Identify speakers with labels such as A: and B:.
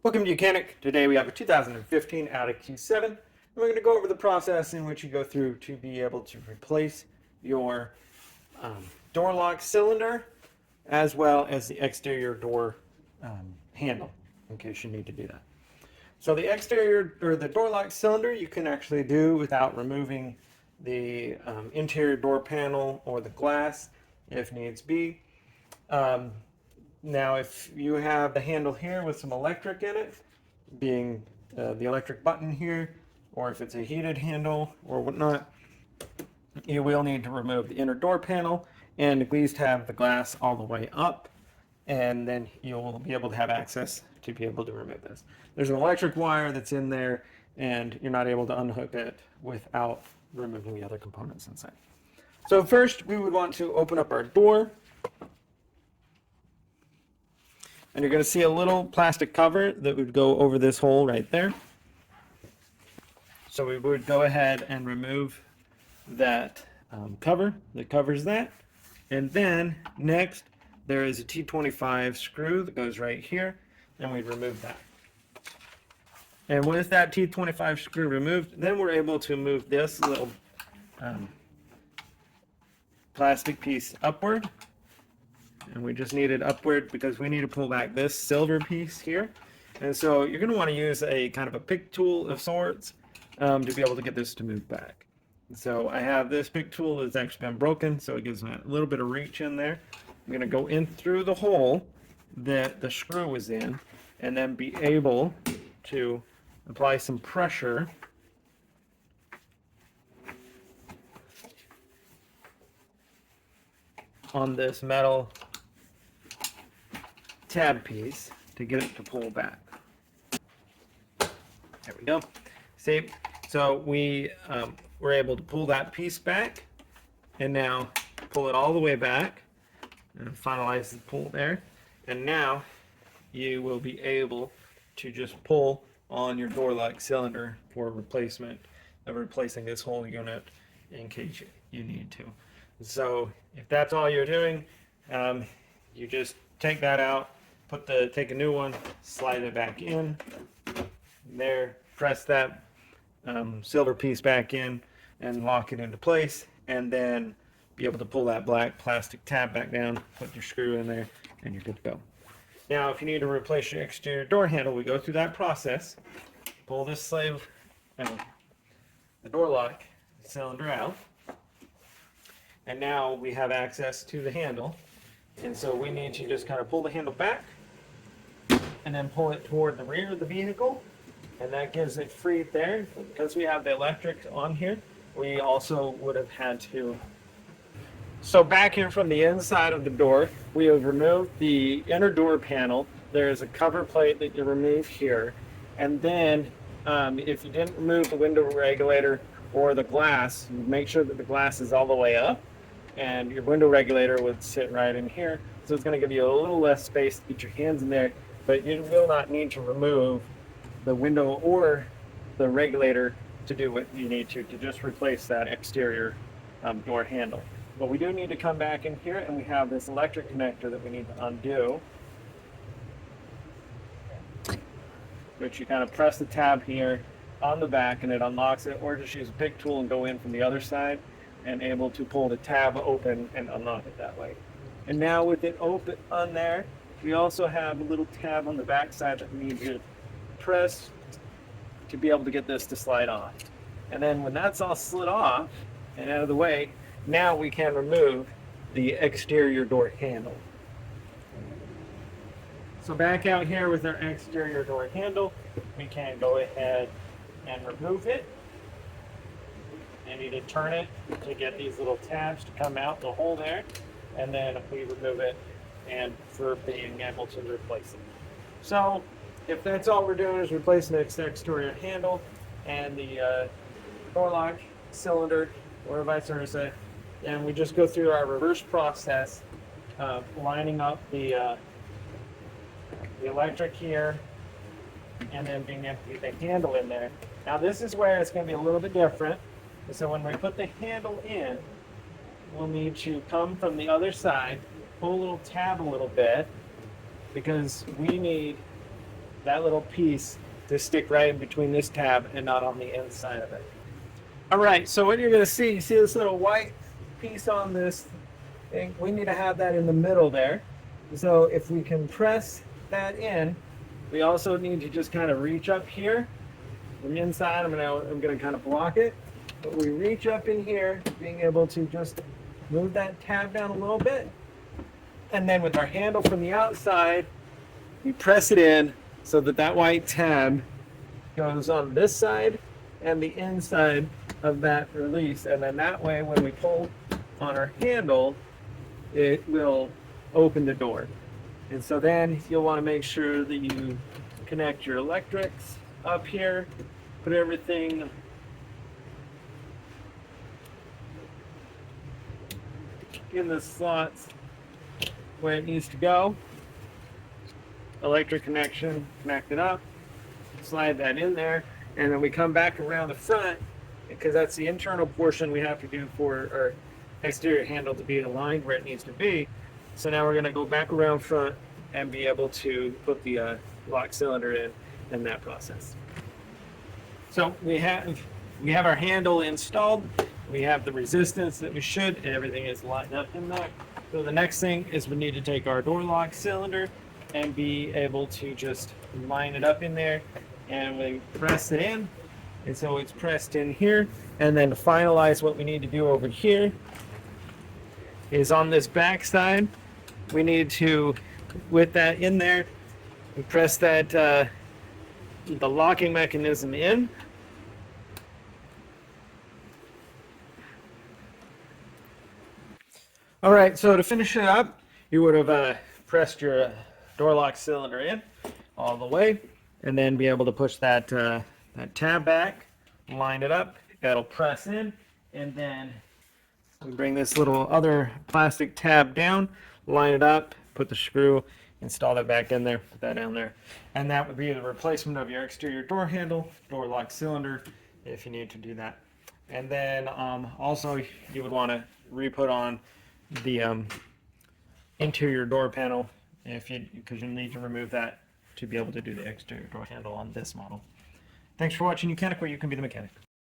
A: Welcome to Mechanic. Today we have a 2015 Audi Q7, and we're going to go over the process in which you go through to be able to replace your door lock cylinder as well as the exterior door handle in case you need to do that. So the exterior or the door lock cylinder you can actually do without removing the interior door panel or the glass if needs be. Now, if you have the handle here with some electric in it, being the electric button here, or if it's a heated handle or whatnot, you will need to remove the inner door panel and at least have the glass all the way up, and then you'll be able to have access to be able to remove this. There's an electric wire that's in there, and you're not able to unhook it without removing the other components inside. So first, we would want to open up our door. And you're going to see a little plastic cover that would go over this hole right there. So we would go ahead and remove that cover that covers that. And then next, there is a T25 screw that goes right here, and we'd remove that. And with that T25 screw removed, then we're able to move this little plastic piece upward. And we just need it upward because we need to pull back this silver piece here. And so you're going to want to use a kind of a pick tool of sorts to be able to get this to move back. So I have this pick tool that's actually been broken, so it gives me a little bit of reach in there. I'm going to go in through the hole that the screw was in and then be able to apply some pressure on this metal tab piece to get it to pull back. There we go. See, so we were able to pull that piece back, and now pull it all the way back and finalize the pull there. And now you will be able to just pull on your door lock cylinder for replacement of replacing this whole unit in case you need to. So if that's all you're doing, you just take that out, take a new one, slide it back in there, press that silver piece back in and lock it into place, and then be able to pull that black plastic tab back down, put your screw in there, and you're good to go. Now if you need to replace your exterior door handle, we go through that process. Pull this sleeve, the door lock cylinder out, and now we have access to the handle. And so we need to just kind of pull the handle back and then pull it toward the rear of the vehicle, and that gives it free there. Because we have the electric on here, we also would have had to. So back here from the inside of the door, we have removed the inner door panel. There is a cover plate that you remove here, and then if you didn't remove the window regulator or the glass, you make sure that the glass is all the way up, and your window regulator would sit right in here. So it's going to give you a little less space to get your hands in there, but you will not need to remove the window or the regulator to do what you need to just replace that exterior door handle. But we do need to come back in here, and we have this electric connector that we need to undo, which you kind of press the tab here on the back and it unlocks it, or just use a pick tool and go in from the other side and able to pull the tab open and unlock it that way. And now with it open on there, we also have a little tab on the back side that we need to press to be able to get this to slide off. And then when that's all slid off and out of the way, now we can remove the exterior door handle. So back out here with our exterior door handle, we can go ahead and remove it. And you need to turn it to get these little tabs to come out the hole there, and then we remove it and for being able to replace it. So if that's all we're doing is replacing the exterior handle and the door lock cylinder or vice versa, and we just go through our reverse process of lining up the electric here and then being able to get the handle in there. Now this is where it's going to be a little bit different. So when we put the handle in, we'll need to come from the other side, pull a little tab a little bit, because we need that little piece to stick right in between this tab and not on the inside of it. All right, so what you're going to see, you see this little white piece on this thing? We need to have that in the middle there. So if we can press that in, we also need to just kind of reach up here from the inside. I'm going to kind of block it, but we reach up in here, being able to just move that tab down a little bit. And then with our handle from the outside, we press it in so that that white tab goes on this side and the inside of that release. And then that way, when we pull on our handle, it will open the door. And so then you'll want to make sure that you connect your electrics up here, put everything in the slots where it needs to go. Electric connection, connect it up, slide that in there, and then we come back around the front, because that's the internal portion we have to do for our exterior handle to be aligned where it needs to be. So now we're going to go back around front and be able to put the lock cylinder in that process. So we have our handle installed. We have the resistance that we should, and everything is lined up in there. So the next thing is we need to take our door lock cylinder and be able to just line it up in there, and we press it in, and so it's pressed in here. And then to finalize, what we need to do over here is on this back side, we need to, with that in there, we press that the locking mechanism in. All right, so to finish it up, you would have pressed your door lock cylinder in all the way, and then be able to push that that tab back, line it up, that'll press in, and then we bring this little other plastic tab down, line it up, put the screw, install that back in there, put that down there, and that would be the replacement of your exterior door handle, door lock cylinder, if you need to do that. And then also you would want to re-put on the interior door panel, because you need to remove that to be able to do the exterior door handle on this model. Thanks for watching Mechanic, where you can be the mechanic.